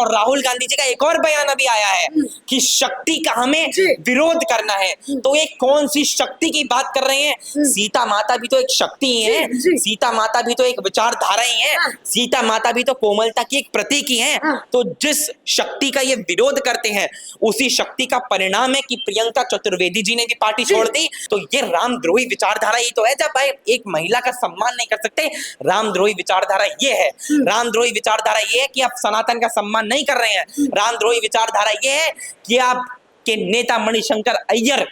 और राहुल गांधी जी का एक और बयान अभी आया है कि शक्ति का हमें विरोध करना है। तो ये कौन सी शक्ति की बात कर रहे हैं? सीता माता भी तो एक शक्ति ही है, सीता माता भी तो एक विचारधारा ही है, सीता माता भी तो कोमलता की एक प्रतीक ही है। तो जिस शक्ति का ये विरोध करते हैं उसी शक्ति का परिणाम है कि प्रियंका चतुर्वेदी जी ने भी पार्टी छोड़ दी। तो ये रामद्रोही विचारधारा ही तो है। जब भाई एक महिला का सम्मान नहीं कर सकते, रामद्रोही विचारधारा ये है। रामद्रोही विचारधारा ये है कि आप सनातन का सम्मान नहीं कर रहे हैं। रामद्रोही विचारधारा ये है कि आप के नेता मणिशंकर अय्यर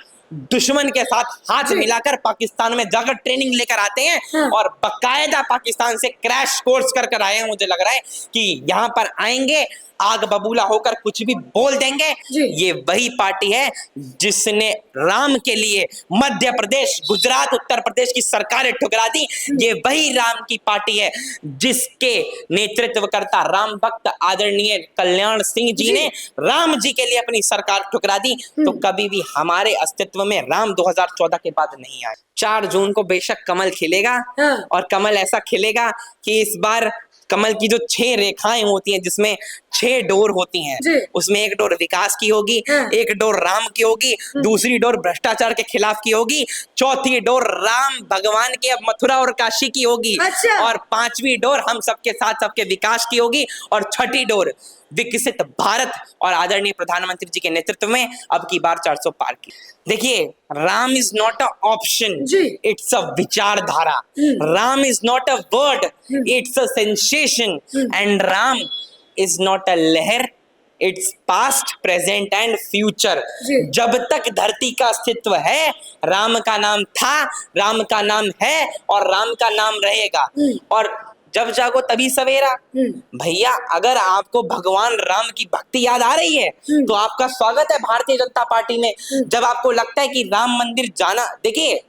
दुश्मन के साथ हाथ मिलाकर पाकिस्तान में जाकर ट्रेनिंग लेकर आते हैं और बकायदा पाकिस्तान से क्रैश कोर्स कर आए हैं। मुझे लग रहा है कि यहाँ पर आएंगे, आग बबूला होकर कुछ भी बोल देंगे। ये वही पार्टी है जिसने राम के लिए मध्य प्रदेश, गुजरात, उत्तर प्रदेश की सरकारें ठुकरा दी। ये वही राम की पार्टी है जिसके नेतृत्व करता राम भक्त आदरणीय कल्याण सिंह जी ने राम जी के लिए अपनी सरकार ठुकरा दी। तो कभी भी हमारे अस्तित्व में राम 2014 के बाद नहीं आए। 4 जून को बेशक कमल खिलेगा और कमल ऐसा खिलेगा कि इस बार कमल की जो 6 रेखाएं होती हैं, जिसमें 6 डोर होती हैं, उसमें एक डोर विकास की होगी, एक डोर राम की होगी, दूसरी डोर भ्रष्टाचार के खिलाफ की होगी, चौथी डोर राम भगवान के अब मथुरा और काशी की होगी, और 5वीं डोर हम सबके साथ सबके विकास की होगी, और 6ठी डोर विकसित भारत और आदरणीय प्रधानमंत्री जी के नेतृत्व में अब की बार 400 पार की। देखिए, Ram is not a option, it's a विचारधारा। Ram is not a word, it's a sensation. And Ram is not a लहर, it's past, present and future. जब तक धरती का अस्तित्व है, राम का नाम था, राम का नाम है और राम का नाम रहेगा। और जब जागो तभी सवेरा। भैया, अगर आपको भगवान राम की भक्ति याद आ रही है तो आपका स्वागत है भारतीय जनता पार्टी में। जब आपको लगता है कि राम मंदिर जाना, देखिए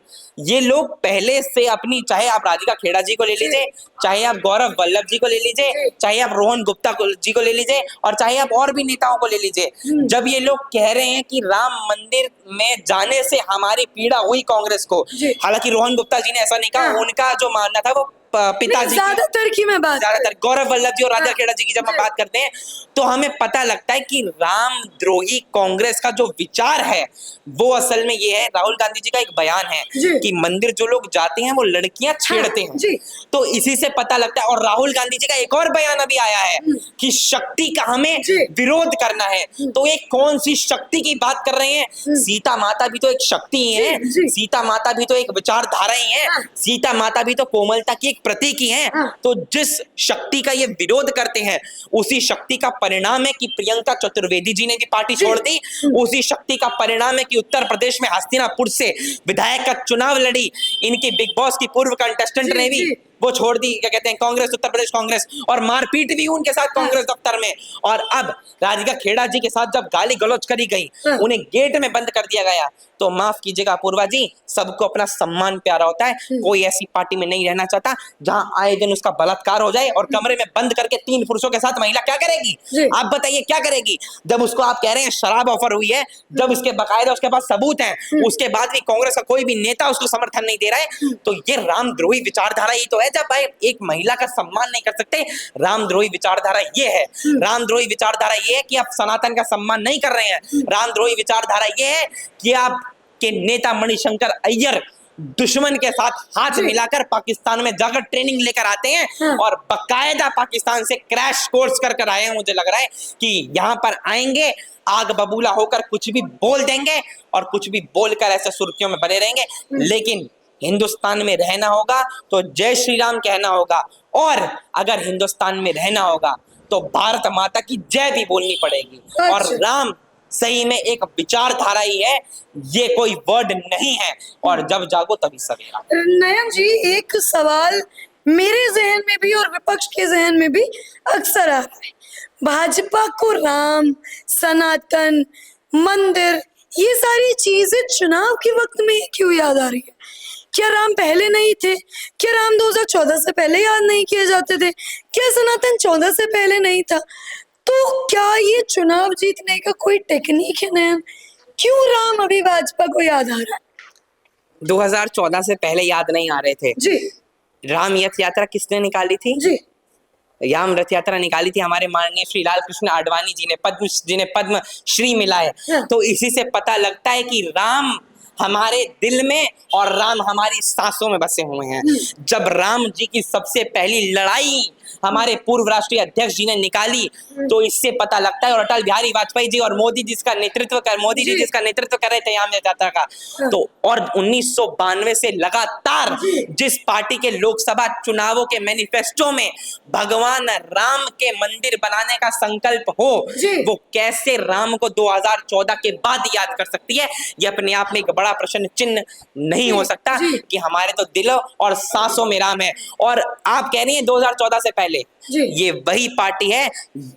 ये लोग पहले से अपनी, चाहे आप राधिका खेड़ा जी को ले लीजिए, चाहे आप गौरव वल्लभ जी को ले लीजिए, चाहे आप रोहन गुप्ता जी को ले लीजिए, और चाहे आप और भी नेताओं को ले लीजिए, जब ये लोग कह रहे हैं कि राम मंदिर में जाने से हमारी पीड़ा हुई कांग्रेस को, हालांकि रोहन गुप्ता जी ने ऐसा नहीं कहा, उनका जो मानना था वो पिताजी, ज्यादातर की मैं बात, ज्यादातर गौरव वल्लभ जी और राधिका खेड़ा जी की जब हम बात करते हैं तो हमें पता लगता है कि रामद्रोही कांग्रेस का जो विचार है वो असल में ये है। राहुल गांधी जी का एक बयान है कि मंदिर जो लोग जाते हैं वो लड़कियां छेड़ते हैं, तो इसी से पता लगता है। और राहुल गांधी जी का एक और बयान अभी आया है कि शक्ति का हमें विरोध करना है। तो ये कौन सी शक्ति की बात कर रहे हैं? सीता माता भी तो एक शक्ति ही है, सीता माता भी तो एक विचारधारा ही है, सीता माता भी तो कोमलता की एक प्रतीक ही है। तो जिस शक्ति का ये विरोध करते हैं उसी शक्ति का परिणाम है कि प्रियंका चतुर्वेदी जी ने भी पार्टी छोड़ दी। उसी शक्ति का परिणाम है कि उत्तर प्रदेश में हस्तिनापुर से विधायक का चुनाव लड़ी, इनकी बिग बॉस की पूर्व कंटेस्टेंट ने भी वो छोड़ दी, क्या कहते हैं, कांग्रेस, उत्तर प्रदेश कांग्रेस, और मारपीट भी उनके साथ कांग्रेस दफ्तर में। और अब राधिका खेड़ा जी के साथ जब गाली गलौज करी गई, उन्हें गेट में बंद कर दिया गया। तो माफ कीजिएगा अपूर्वा जी, सबको अपना सम्मान प्यारा होता है। कोई ऐसी पार्टी में नहीं रहना चाहता जहां आए दिन उसका बलात्कार हो जाए और कमरे में बंद करके 3 पुरुषों के साथ महिला क्या करेगी? आप बताइए क्या करेगी? जब उसको आप कह रहे हैं शराब ऑफर हुई है, जब इसके बकायदा उसके पास सबूत हैं, उसके बाद भी कांग्रेस का कोई भी नेता उसको समर्थन नहीं दे रहा है। तो ये रामद्रोही विचारधारा ही तो है। जब भाई एक महिला का सम्मान नहीं कर सकते, रामद्रोही विचारधारा ये है। रामद्रोही विचारधारा ये है कि आप सनातन का सम्मान नहीं कर रहे हैं। रामद्रोही विचारधारा ये है कि आप के नेता मणिशंकर अय्यर दुश्मन के साथ हाथ मिलाकर पाकिस्तान में जाकर ट्रेनिंग लेकर आते हैं और बकायदा पाकिस्तान से क्रैश कोर्स कर आए हैं। मुझे लग रहा है कि यहाँ पर आएंगे, आग बबूला होकर कुछ भी बोल देंगे और कुछ भी बोलकर ऐसे सुर्खियों में बने रहेंगे। लेकिन हिंदुस्तान में रहना होगा तो जय श्री राम कहना होगा, और अगर हिंदुस्तान में रहना होगा तो भारत माता की जय भी बोलनी पड़ेगी। और राम सही में एक विचारधारा ही है, ये कोई वर्ड नहीं है। और जब जागो तभी सवेरा। नयन जी, एक सवाल मेरे जहन में भी और विपक्ष के जहन में भी अक्सर आ रहा है, भाजपा को राम, सनातन, मंदिर, ये सारी चीजें चुनाव के वक्त में क्यों याद आ रही है? क्या राम पहले नहीं थे? क्या राम 2014 से पहले याद नहीं किए जाते थे? क्या सनातन 14 से पहले नहीं था? तो क्या ये चुनाव जीतने का कोई टेक्निक है नयन? क्यों राम अभी भाजपा को याद आ रहा है? 2014 से पहले याद नहीं आ रहे थे जी। राम रथ यात्रा किसने निकाली थी? जी। राम रथ यात्रा निकाली थी हमारे माननीय श्री लाल कृष्ण आडवाणी जी ने, जिन्हें पद्म श्री मिला है। हाँ। तो इसी से पता लगता है कि राम हमारे दिल में और राम हमारी सांसों में बसे हुए हैं। जब राम जी की सबसे पहली लड़ाई हमारे पूर्व राष्ट्रीय अध्यक्ष जी ने निकाली, तो इससे पता लगता है, और अटल बिहारी वाजपेयी जी और मोदी जी जिसका नेतृत्व कर रहे थे राम यात्रा का, तो और 1992 से लगातार जिस पार्टी के लोकसभा चुनावों के मैनिफेस्टो में भगवान राम के मंदिर बनाने का संकल्प हो, वो कैसे राम को 2014 के बाद याद कर सकती है? ये अपने आप में एक बड़ा प्रश्न चिन्ह नहीं हो सकता कि हमारे तो दिलों और सांसों में राम है। और आप कह रही हैं 2014 से पहले, ये वही पार्टी है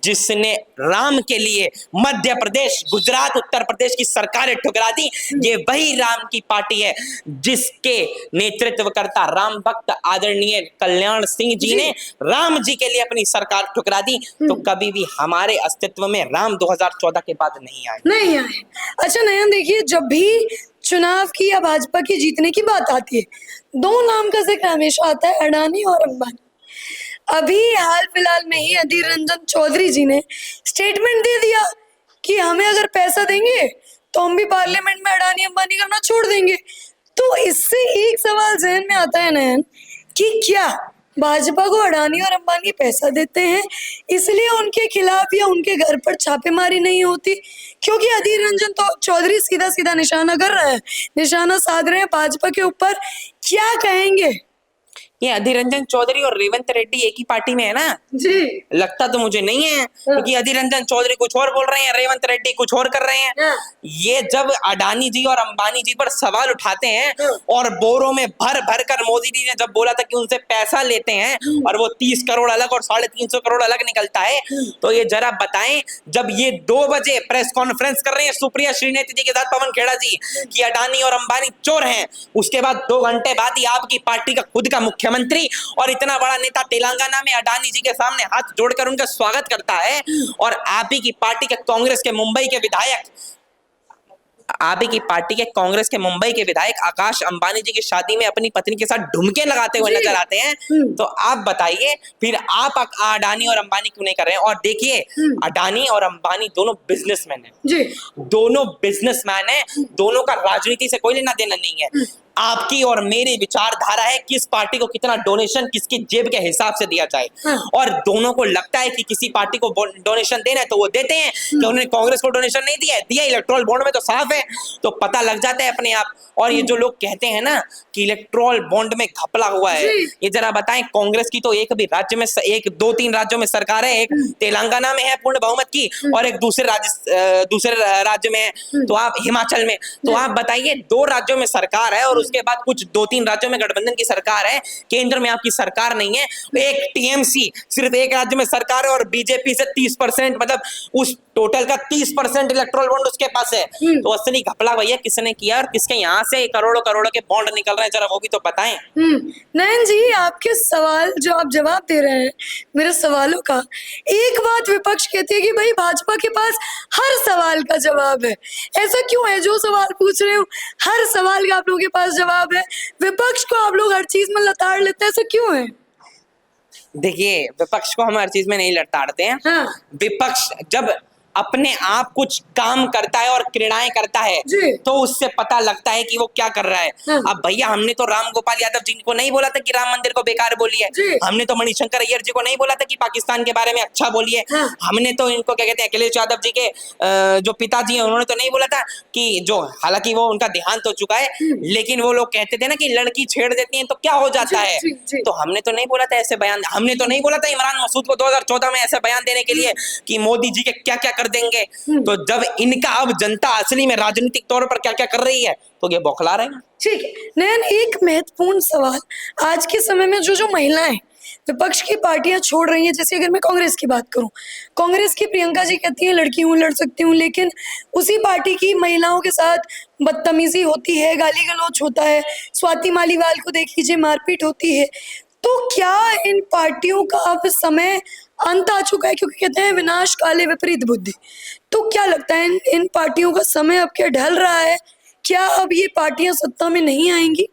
जिसने राम के लिए मध्य प्रदेश, गुजरात, उत्तर प्रदेश की सरकारें ठुकरा दी। ये वही राम की पार्टी है जिसके नेतृत्वकर्ता राम भक्त आदरणीय कल्याण सिंह जी ने राम जी के लिए अपनी सरकार ठुकरा दी। तो कभी भी हमारे अस्तित्व में राम 2014 के बाद नहीं आए। अच्छा नयन, देखिए, जब भी चुनाव की या भाजपा की जीतने की बात आती है, दो नाम का जिक्र हमेशा आता है, अडानी और अंबानी। अभी हाल फिलहाल में ही अधीर रंजन चौधरी जी ने स्टेटमेंट दे दिया कि हमें अगर पैसा देंगे तो हम भी पार्लियामेंट में अडानी अंबानी करना छोड़ देंगे। तो इससे एक सवाल जहन में आता है नयन, कि क्या भाजपा को अडानी और अंबानी पैसा देते हैं इसलिए उनके खिलाफ या उनके घर पर छापेमारी नहीं होती? क्योंकि अधीर रंजन तो चौधरी सीधा सीधा निशाना कर रहे हैं, निशाना साध रहे हैं भाजपा के ऊपर। क्या कहेंगे? ये अधीर रंजन चौधरी और रेवंत रेड्डी एक ही पार्टी में है ना जी? लगता तो मुझे नहीं है, क्योंकि अधीर रंजन चौधरी कुछ और बोल रहे हैं, रेवंत रेड्डी कुछ और कर रहे हैं। ये जब अडानी जी और अंबानी जी पर सवाल उठाते हैं और बोरों में भर भर कर मोदी जी ने जब बोला था कि उनसे पैसा लेते हैं और वो 30 करोड़ अलग और 350 करोड़ अलग निकलता है, तो ये जरा बताएं, जब ये 2 बजे प्रेस कॉन्फ्रेंस कर रहे हैं सुप्रिया श्रीनेत जी के साथ पवन खेड़ा जी कि अडानी और अंबानी चोर हैं, उसके बाद 2 घंटे बाद ही आपकी पार्टी का खुद का मुख्यमंत्री और इतना बड़ा नेता तेलंगाना में अडानी जी के सामने हाथ जोड़कर उनका स्वागत करता है, और आप ही की पार्टी के कांग्रेस के मुंबई के विधायक आकाश अंबानी जी की शादी में अपनी पत्नी के साथ ढुमके लगाते हुए नजर आते हैं। तो आप बताइए, फिर आप अडानी और अंबानी क्यों नहीं कर रहे हैं? और देखिए, अडानी और अंबानी दोनों बिजनेसमैन हैं, दोनों का राजनीति से कोई लेना देना नहीं है। आपकी और मेरी विचारधारा है किस पार्टी को कितना डोनेशन किसकी जेब के हिसाब से दिया जाए, और दोनों को लगता है कि किसी पार्टी को डोनेशन देना है तो वो देते हैं। तो उन्होंने कांग्रेस को डोनेशन नहीं दिया इलेक्टोरल बॉन्ड में तो साफ है, तो पता लग जाता है अपने आप। और ये जो लोग कहते हैं ना कि इलेक्टोरल बॉन्ड में घपला हुआ है, ये जरा बताएं, कांग्रेस की तो एक भी राज्य में, 2-3 राज्यों में सरकार है, एक तेलंगाना में है पूर्ण बहुमत की, और एक दूसरे राज्य में है, तो आप हिमाचल में, तो आप बताइए 2 राज्यों में सरकार है और उसके बाद कुछ 2-3 राज्यों में गठबंधन की सरकार है, केंद्र में आपकी सरकार नहीं है। एक टीएमसी सिर्फ एक राज्य में सरकार है और बीजेपी से 30%, मतलब उस टोटल का 30% इलेक्टोरल बॉन्ड उसके पास है। तो असली घपला भैया किसने किया और किसके यहाँ से करोड़ों करोड़ों के बॉन्ड निकल रहे हैं, जरा वो भी तो बताएं। नयन जी, आपके सवाल जो आप जवाब दे रहे हैं मेरे सवालों का, एक बात विपक्ष कहती है कि भाई भाजपा के पास हर सवाल का जवाब है। ऐसा क्यों है? जो सवाल पूछ रहे हो हर सवाल का आप लोगों के पास जवाब है, विपक्ष को आप लोग हर चीज में लताड़ लेते हैं, ऐसा क्यों है? देखिए, विपक्ष को हम हर चीज में नहीं लताड़ते हैं। विपक्ष जब अपने आप कुछ काम करता है और क्रीड़ाएं करता है तो उससे पता लगता है कि वो क्या कर रहा है। अब भैया, हमने तो राम गोपाल यादव जी को नहीं बोला था कि राम मंदिर को बेकार बोलिए, हमने तो मणिशंकर अय्यर जी को नहीं बोला था कि पाकिस्तान के बारे में अच्छा बोलिए, हमने तो इनको क्या कहते हैं अखिलेश यादव जी के जो पिताजी हैं उन्होंने तो नहीं बोला था कि, जो हालांकि वो उनका देहांत हो चुका है, लेकिन वो लोग कहते थे ना कि लड़की छेड़ देती है तो क्या हो जाता है। तो हमने तो नहीं बोला था ऐसे बयान, हमने तो नहीं बोला था इमरान मसूद को 2014 में ऐसे बयान देने के लिए कि मोदी जी के क्या क्या देंगे। तो जब इनका अब जनता असली में राजनीतिक तौर पर क्या क्या कर रही है तो ये बौखला रहे हैं। ठीक है नयन, एक महत्वपूर्ण सवाल, आज के समय में जो महिलाएं विपक्ष की पार्टियां छोड़ रही हैं, जैसे अगर मैं कांग्रेस की बात करूं, कांग्रेस की प्रियंका जी कहती हैं लड़की हूं, लड़ सकती हूं, लेकिन उसी पार्टी की महिलाओं के साथ बदतमीजी होती है, गाली गलौज होता है, स्वाति मालीवाल को देख लीजिए, मारपीट होती है। तो क्या इन पार्टियों का अब समय अंत आ चुका है? क्योंकि कहते हैं विनाश काले विपरीत बुद्धि। तो क्या लगता है इन पार्टियों का समय अब क्या ढल रहा है? क्या अब ये पार्टियां सत्ता में नहीं आएंगी?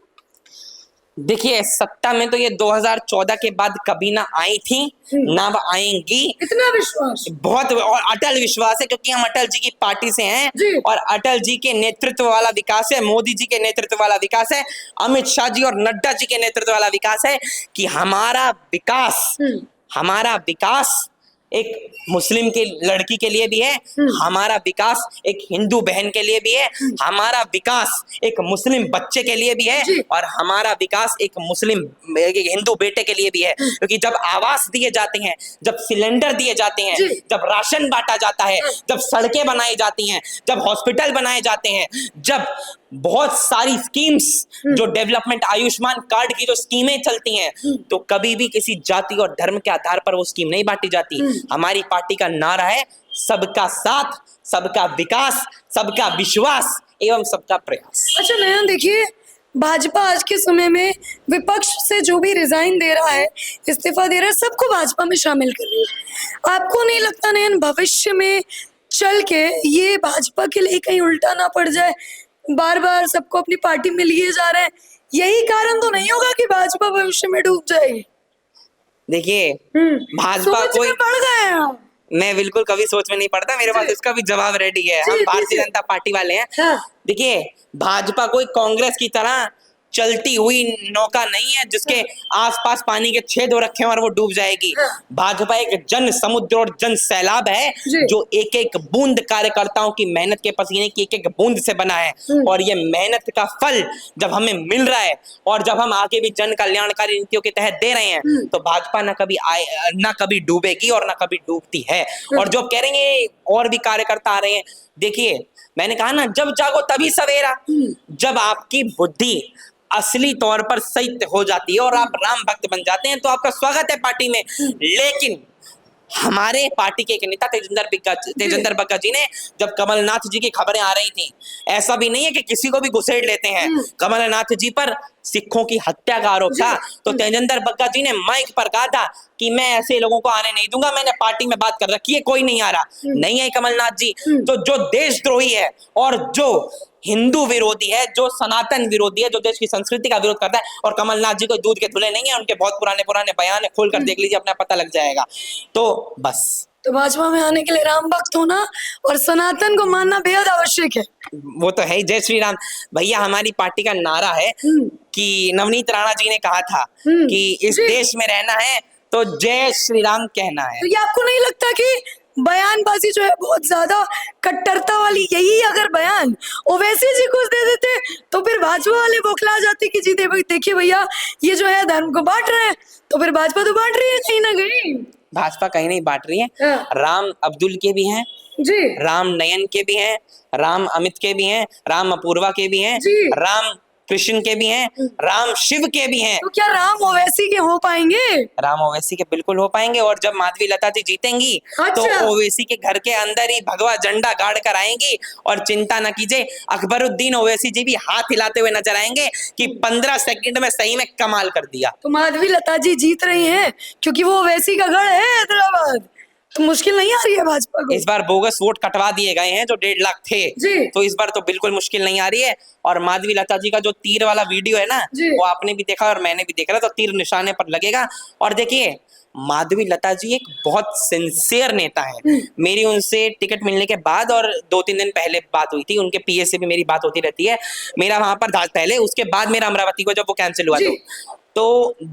देखिए, सत्ता में तो ये 2014 के बाद कभी ना आई थी, ना अब आएंगी। इतना विश्वास? बहुत, और अटल विश्वास है, क्योंकि हम अटल जी की पार्टी से हैं जी। और अटल जी के नेतृत्व वाला विकास है, मोदी जी के नेतृत्व वाला विकास है, अमित शाह जी और नड्डा जी के नेतृत्व वाला विकास है कि हमारा विकास एक मुस्लिम की लड़की के लिए भी है, हमारा विकास एक हिंदू बहन के लिए भी है, हमारा विकास एक मुस्लिम बच्चे के लिए भी है, और हमारा विकास एक हिंदू बेटे के लिए भी है। क्योंकि जब आवास दिए जाते हैं, जब सिलेंडर दिए जाते हैं, जब राशन बांटा जाता है, जब सड़कें बनाई जाती हैं, जब हॉस्पिटल बनाए जाते हैं, जब बहुत सारी स्कीम्स जो डेवलपमेंट, आयुष्मान कार्ड की जो स्कीमें चलती हैं, तो कभी भी किसी जाति और धर्म के आधार पर वो स्कीम नहीं बांटी जाती। हमारी पार्टी का नारा है सबका साथ, सबका विकास, सबका विश्वास एवं सबका प्रयास। अच्छा नयन, देखिए भाजपा आज के समय में विपक्ष से जो भी रिजाइन दे रहा है, इस्तीफा दे रहा है, सबको भाजपा में शामिल कर रही है। आपको नहीं लगता नयन भविष्य में चल के ये भाजपा के लिए कहीं उल्टा ना पड़ जाए? बार बार सबको अपनी पार्टी में लिए जा रहे हैं, यही कारण तो नहीं होगा कि भाजपा भविष्य में डूब जाएगी? देखिए, भाजपा कोई पड़ गए हैं हम। मैं बिल्कुल कभी सोच में नहीं पड़ता, मेरे पास इसका भी जवाब रेडी है। हम भारतीय जनता पार्टी वाले हैं। हाँ। देखिए, भाजपा कोई कांग्रेस की तरह चलती हुई नौका नहीं है जिसके आसपास पानी के छेद हो रखे हैं और वो डूब जाएगी। भाजपा एक जन समुद्र और जन सैलाब है जो एक एक बूंद कार्यकर्ताओं की मेहनत के पसीने की एक एक बूंद से बना है, और ये मेहनत का फल जब हमें मिल रहा है और जब हम आगे भी जन कल्याणकारी नीतियों के तहत दे रहे हैं, तो भाजपा ना कभी डूबेगी और ना कभी डूबती है। और जो कह रहे हैं और भी कार्यकर्ता आ रहे हैं, देखिए मैंने कहा ना, जब जागो तभी सवेरा। जब आपकी बुद्धि असली तौर पर सही हो जाती है और आप राम भक्त बन जाते हैं, तो आपका स्वागत है पार्टी में। लेकिन हमारे पार्टी के एक नेता तेजेंद्र बग्गा जी ने, जब कमलनाथ जी की खबरें आ रही थी, ऐसा भी नहीं है कि किसी को भी घुसेड़ लेते हैं, कमलनाथ जी पर सिखों की हत्या का आरोप था, तो तेजेंद्र बग्गा जी ने माइक पर कहा था कि मैं ऐसे लोगों को आने नहीं दूंगा, मैंने पार्टी में बात कर रखी है, कोई नहीं आ रहा। नहीं है कमलनाथ जी, तो जो देशद्रोही है और जो हिंदू विरोधी है, जो सनातन विरोधी है, जो देश की संस्कृति का विरोध करता है, और कमलनाथ जी कोई दूध के धुले नहीं है, उनके बहुत पुराने बयान है, खोल कर देख लीजिए, अपना पता लग जाएगा। तो बस, तो भाजपा में आने के लिए राम भक्त होना और सनातन को मानना बेहद आवश्यक है। वो तो है ही। जय श्री राम भैया, हमारी पार्टी का नारा है कि नवनीत राणा जी ने कहा था कि इस देश में रहना है तो जय श्री राम कहना है। तो ये आपको नहीं लगता कि बयानबाजी जो है बहुत ज्यादा कट्टरता वाली, यही अगर बयान ओवैसी जी कुछ दे देते तो फिर भाजपा वाले बौखला जाते कि जी देखिए भैया ये जो है धर्म को बांट रहे हैं, तो फिर भाजपा तो बांट रही है कहीं ना कहीं। भाजपा कहीं नहीं बांट रही है। राम अब्दुल के भी हैं जी, राम नयन के भी हैं, राम अमित के भी हैं, राम अपूर्वा के भी हैं, राम कृष्ण के भी हैं, राम शिव के भी हैं। तो क्या राम ओवैसी के हो पाएंगे? राम ओवैसी के बिल्कुल हो पाएंगे। और जब माधवी लता जी जीतेंगी तो ओवैसी के घर के अंदर ही भगवा झंडा गाड़ कर आएंगी, और चिंता न कीजिए, अकबरुद्दीन ओवैसी जी भी हाथ हिलाते हुए नजर आएंगे कि 15 सेकंड में सही में कमाल कर दिया। तो माधवी लता जी जीत रही हैं क्योंकि वो ओवैसी का गढ़ है हैदराबाद, तो मुश्किल नहीं आ रही है भाजपा को। इस बार बोगस वोट कटवा दिए गए हैं जो 1.5 लाख थे, तो इस बार तो बिल्कुल मुश्किल नहीं आ रही है। और माधवी लता जी का जो तीर वाला वीडियो है ना, वो आपने भी देखा और मैंने भी देखा, तो तीर निशाने पर लगेगा। और देखिए, माधवी लता जी एक बहुत सिंसियर नेता है। मेरी उनसे टिकट मिलने के बाद और 2-3 दिन पहले बात हुई थी, उनके पीए से भी मेरी बात होती रहती है। मेरा वहां पर पहले, उसके बाद मेरा अमरावती को जब वो कैंसिल हुआ तो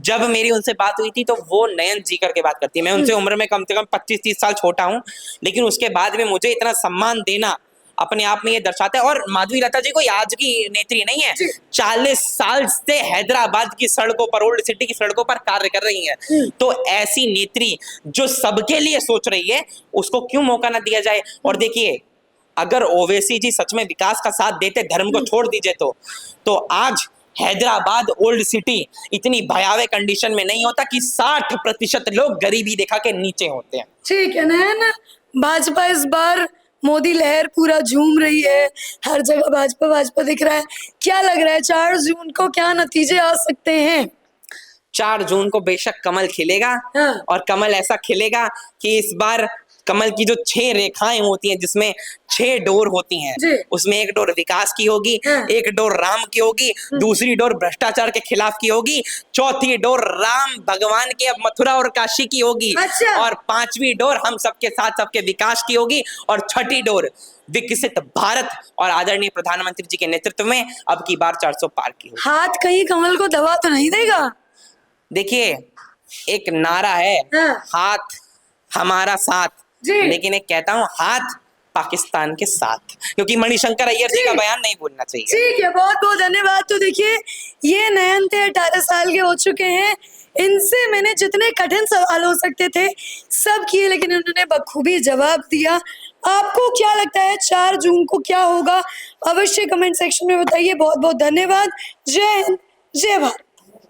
जब मेरी उनसे बात हुई थी तो वो नयन जी करके बात करती है। मैं उनसे उम्र में कम से कम 25-30 साल छोटा हूँ, लेकिन उसके बाद में मुझे इतना सम्मान देना अपने आप में ये दर्शाता है। और माधवी लता जी कोई आज की नेत्री नहीं है, 40 साल से हैदराबाद की सड़कों पर, ओल्ड सिटी की सड़कों पर कार्य कर रही है। तो ऐसी नेत्री जो सबके लिए सोच रही है, उसको क्यों मौका ना दिया जाए। और देखिए, अगर ओवैसी जी सच में विकास का साथ देते, धर्म को छोड़ दीजिए, तो आज हैदराबाद ओल्ड सिटी इतनी भयावह कंडीशन में नहीं होता कि 60% लोग गरीबी रेखा के नीचे होते हैं। ठीक है ना, भाजपा इस बार मोदी लहर पूरा झूम रही है, हर जगह भाजपा भाजपा दिख रहा है। क्या लग रहा है 4 जून को क्या नतीजे आ सकते हैं? 4 जून को बेशक कमल खिलेगा, और कमल ऐसा खिलेगा कि इस बार कमल की जो 6 रेखाएं होती हैं, जिसमें 6 डोर होती हैं, जी। उसमें एक डोर विकास की होगी, हाँ। एक डोर राम की होगी, दूसरी डोर भ्रष्टाचार के खिलाफ की होगी, चौथी डोर राम भगवान के अब मथुरा और काशी की होगी, अच्छा। और 5वीं डोर हम सबके साथ सबके विकास की होगी, और 6ठी डोर विकसित भारत और आदरणीय प्रधानमंत्री जी के नेतृत्व में अब की बार 400 पार की होगी। हाथ कहीं कमल को दबा तो नहीं देगा? देखिए, एक नारा है, हाँ। हाथ हमारा साथ, जी। लेकिन एक कहता हूं, हाथ पाकिस्तान के साथ, क्योंकि मणिशंकर अय्यर जी का बयान नहीं भूलना चाहिए। ठीक है, बहुत बहुत धन्यवाद। तो देखिए, ये नयन थे, 18 साल के हो चुके हैं। इनसे मैंने जितने कठिन सवाल हो सकते थे सब किए, लेकिन उन्होंने बखूबी जवाब दिया। आपको क्या लगता है 4 जून को क्या होगा? अवश्य कमेंट सेक्शन में बताइए। बहुत बहुत धन्यवाद। जय हिंद, जय भारत।